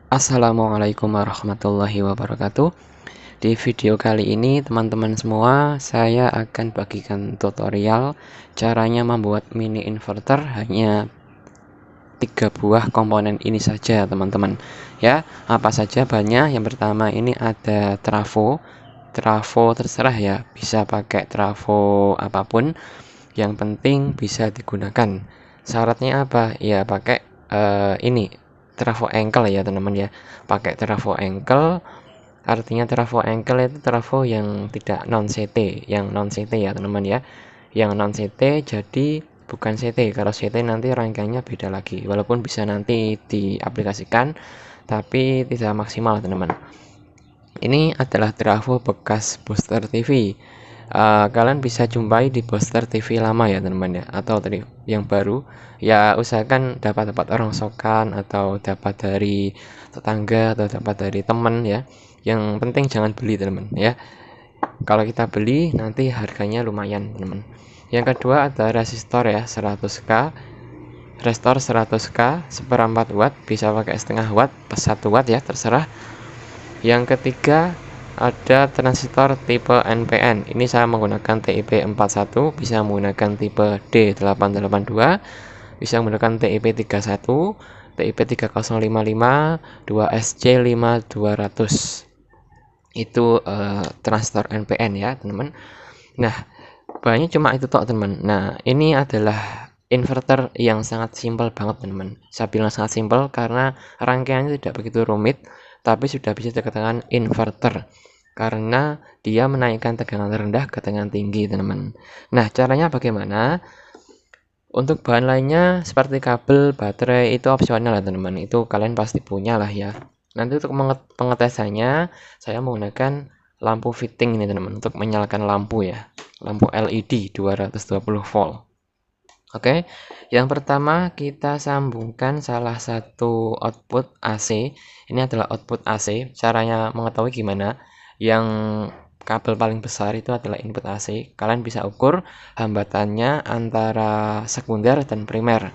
Assalamualaikum warahmatullahi wabarakatuh. Di video kali ini teman-teman semua, saya akan bagikan tutorial caranya membuat mini inverter hanya 3 buah komponen ini saja teman-teman. Ya, apa saja banyak? Yang pertama ini ada trafo. Trafo terserah ya, bisa pakai trafo apapun, yang penting bisa digunakan. Syaratnya apa? Ya pakai ini trafo ankle ya teman-teman ya. Pakai trafo ankle. Artinya trafo ankle itu trafo yang tidak non CT, yang non CT ya teman-teman ya. Yang non CT jadi bukan CT. Kalau CT nanti rangkaiannya beda lagi. Walaupun bisa nanti diaplikasikan, tapi tidak maksimal teman-teman. Ini adalah trafo bekas booster TV. Kalian bisa jumpai di booster TV lama ya teman-teman ya, atau tadi yang baru ya. Usahakan dapat rongsokan atau dapat dari tetangga atau dapat dari teman ya. Yang penting jangan beli teman-teman ya. Kalau kita beli nanti harganya lumayan teman-teman. Yang kedua ada resistor ya, 100k. Resistor 100k seperempat watt, bisa pakai setengah watt, 1 watt ya, terserah. Yang ketiga ada transistor tipe NPN. Ini saya menggunakan TIP41, bisa menggunakan tipe D882, bisa menggunakan TIP31, TIP3055, 2SC5200. Itu transistor NPN ya teman-teman. Nah, bahannya cuma itu tok teman. Nah, ini adalah inverter yang sangat simpel banget teman-teman. Saya bilang sangat simpel karena rangkaiannya tidak begitu rumit, tapi sudah bisa dikatakan inverter karena dia menaikkan tegangan rendah ke tegangan tinggi teman-teman. Nah, caranya bagaimana? Untuk bahan lainnya seperti kabel, baterai itu opsional ya teman-teman. Itu kalian pasti punya lah ya. Nanti untuk pengetesannya saya menggunakan lampu fitting ini teman-teman, untuk menyalakan lampu ya. Lampu LED 220 volt. Oke, yang pertama kita sambungkan salah satu output AC. Ini adalah output AC. Caranya mengetahui gimana? Yang kabel paling besar itu adalah input AC. Kalian bisa ukur hambatannya antara sekunder dan primer.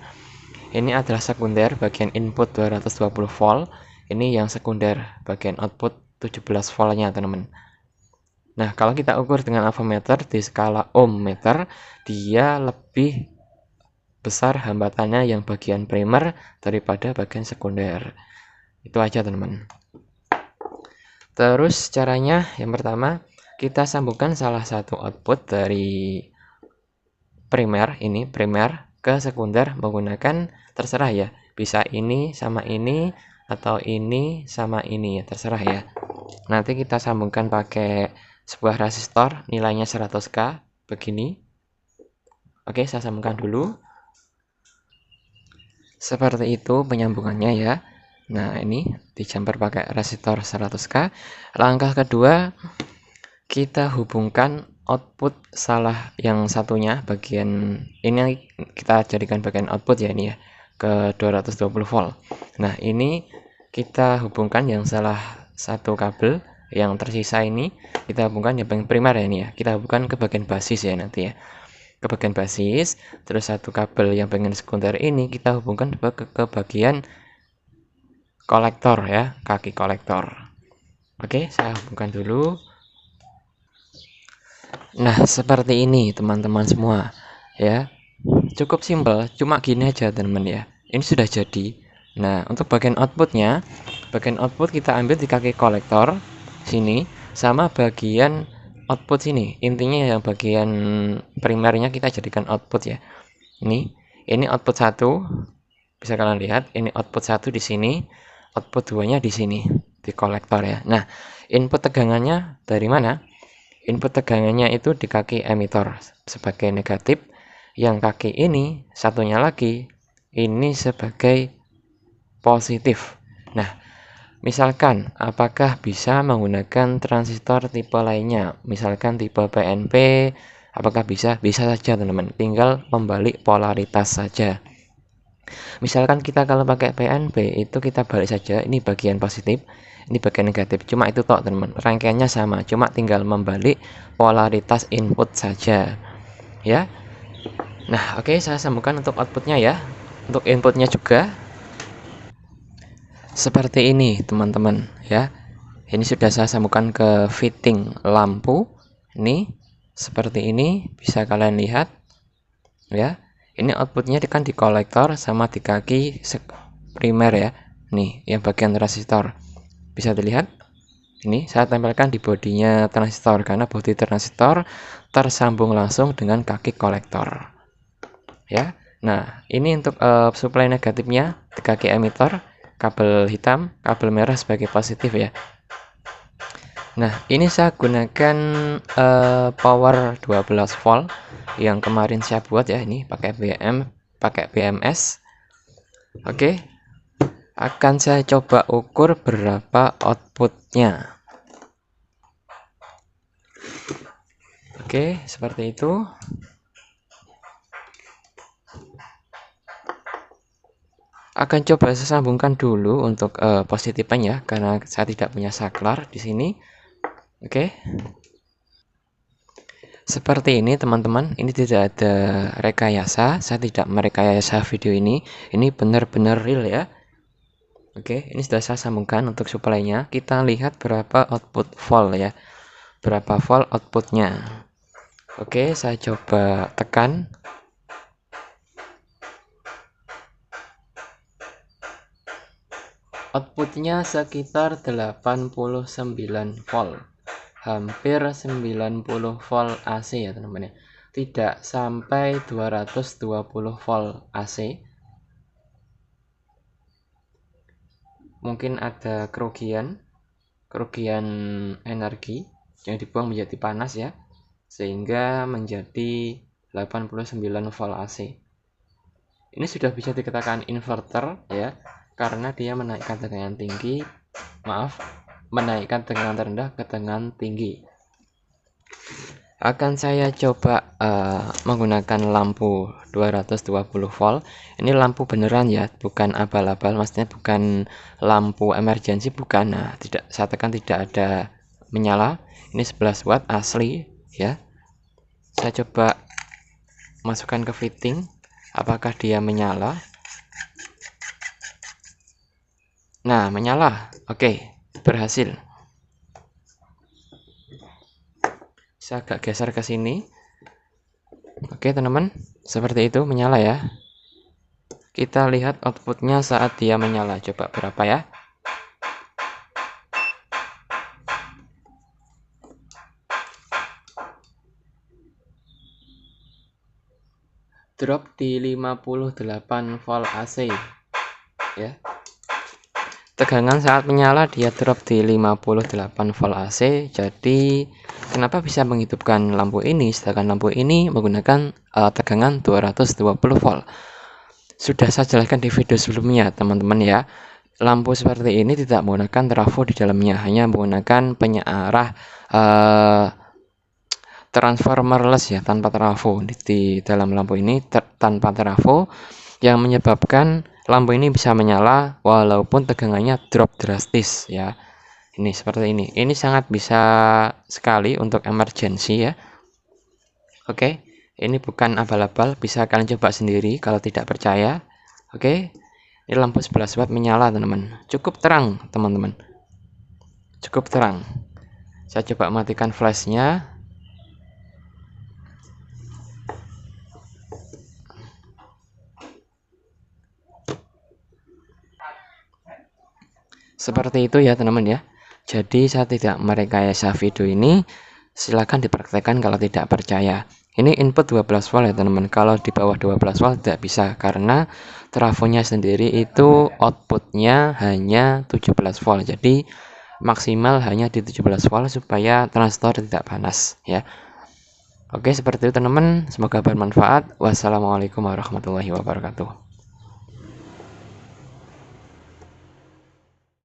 Ini adalah sekunder bagian input 220 volt. Ini yang sekunder bagian output 17 voltnya teman-teman. Nah, kalau kita ukur dengan avometer di skala ohm meter, dia lebih besar hambatannya yang bagian primer daripada bagian sekunder. Itu aja teman-teman. Terus caranya yang pertama, kita sambungkan salah satu output dari primer, ini primer ke sekunder menggunakan, terserah ya, bisa ini sama ini atau ini sama ini ya, terserah ya. Nanti kita sambungkan pakai sebuah resistor nilainya 100k begini. Oke, saya sambungkan dulu. Seperti itu penyambungannya ya. Nah, ini dijumper pakai resistor 100k. Langkah kedua, kita hubungkan output salah yang satunya, bagian ini kita jadikan bagian output ya, ini ya, ke 220 volt. Nah, ini kita hubungkan yang salah satu kabel yang tersisa ini, kita hubungkan yang bagian primer ya, ini ya. Kita hubungkan ke bagian basis ya nanti ya, ke bagian basis. Terus satu kabel yang bagian sekunder ini kita hubungkan ke bagian kolektor ya, kaki kolektor. Oke, saya hubungkan dulu. Nah, seperti ini teman-teman semua ya. Cukup simpel, cuma gini aja teman-teman ya. Ini sudah jadi. Nah, untuk bagian output kita ambil di kaki kolektor sini, sama bagian output sini. Intinya yang bagian primernya kita jadikan output ya. Ini output 1. Bisa kalian lihat, ini output 1 di sini, output 2-nya di sini, di kolektor ya. Nah, input tegangannya dari mana? Input tegangannya itu di kaki emitor sebagai negatif, yang kaki ini satunya lagi ini sebagai positif. Nah, misalkan apakah bisa menggunakan transistor tipe lainnya, misalkan tipe PNP, apakah bisa? Bisa saja teman-teman, tinggal membalik polaritas saja. Misalkan kita kalau pakai PNP itu kita balik saja, ini bagian positif, ini bagian negatif, cuma itu tok teman-teman, rangkaiannya sama, cuma tinggal membalik polaritas input saja ya. Nah, oke, saya sambungkan untuk outputnya ya. Untuk inputnya juga seperti ini teman-teman ya. Ini sudah saya sambungkan ke fitting lampu. Ini seperti ini, bisa kalian lihat ya. Ini outputnya kan di kolektor sama di kaki primer ya. Nih yang bagian transistor bisa dilihat. Ini saya tempelkan di bodinya transistor karena bodi transistor tersambung langsung dengan kaki kolektor ya. Nah ini untuk suplai negatifnya di kaki emitter, kabel hitam, kabel merah sebagai positif ya. Nah ini saya gunakan power 12 volt yang kemarin saya buat ya, ini pakai BMS. Oke, akan saya coba ukur berapa outputnya. Oke, seperti itu. Akan coba saya sambungkan dulu untuk positifan ya, karena saya tidak punya saklar di sini. Oke. Seperti ini teman-teman, ini tidak ada rekayasa, saya tidak merekayasa video ini benar-benar real ya. Oke, ini sudah saya sambungkan untuk suplainya. Kita lihat berapa output volt ya, berapa volt outputnya. Oke, saya coba tekan. Outputnya sekitar 89 volt, hampir 90 volt AC ya teman-teman ya, tidak sampai 220 volt AC. Mungkin ada kerugian energi yang dibuang menjadi panas ya, sehingga menjadi 89 volt AC. Ini sudah bisa dikatakan inverter ya, karena dia menaikkan tegangan tinggi, menaikkan tegangan terendah ke tegangan tinggi. Akan saya coba menggunakan lampu 220 volt. Ini lampu beneran ya, bukan abal-abal, maksudnya bukan lampu emergency, bukan. Nah, saya tekan tidak ada menyala. Ini 11 watt asli ya. Saya coba masukkan ke fitting, apakah dia menyala. Nah, menyala. Oke, berhasil. Saya agak geser ke sini. Oke, teman-teman, seperti itu menyala ya. Kita lihat outputnya saat dia menyala. Coba berapa ya? Drop di 58 volt AC ya. Tegangan saat menyala dia drop di 58 volt AC. Jadi kenapa bisa menghidupkan lampu ini sedangkan lampu ini menggunakan tegangan 220 volt? Sudah saya jelaskan di video sebelumnya teman-teman ya. Lampu seperti ini tidak menggunakan trafo di dalamnya, hanya menggunakan penyearah transformerless ya, tanpa trafo. Di dalam lampu ini tanpa trafo, yang menyebabkan lampu ini bisa menyala walaupun tegangannya drop drastis ya. Ini seperti ini. Ini sangat bisa sekali untuk emergency ya. Oke, ini bukan abal-abal, bisa kalian coba sendiri kalau tidak percaya. Oke, ini lampu 11 watt menyala teman-teman. Cukup terang teman-teman, cukup terang. Saya coba matikan flashnya. Seperti itu ya teman-teman ya. Jadi saya tidak merekayasa video ini, silakan dipraktekkan kalau tidak percaya. Ini input 12 volt ya teman-teman. Kalau di bawah 12 volt tidak bisa, karena trafonya sendiri itu outputnya hanya 17 volt. Jadi maksimal hanya di 17 volt supaya transistor tidak panas ya. Oke, seperti itu teman-teman. Semoga bermanfaat. Wassalamualaikum warahmatullahi wabarakatuh.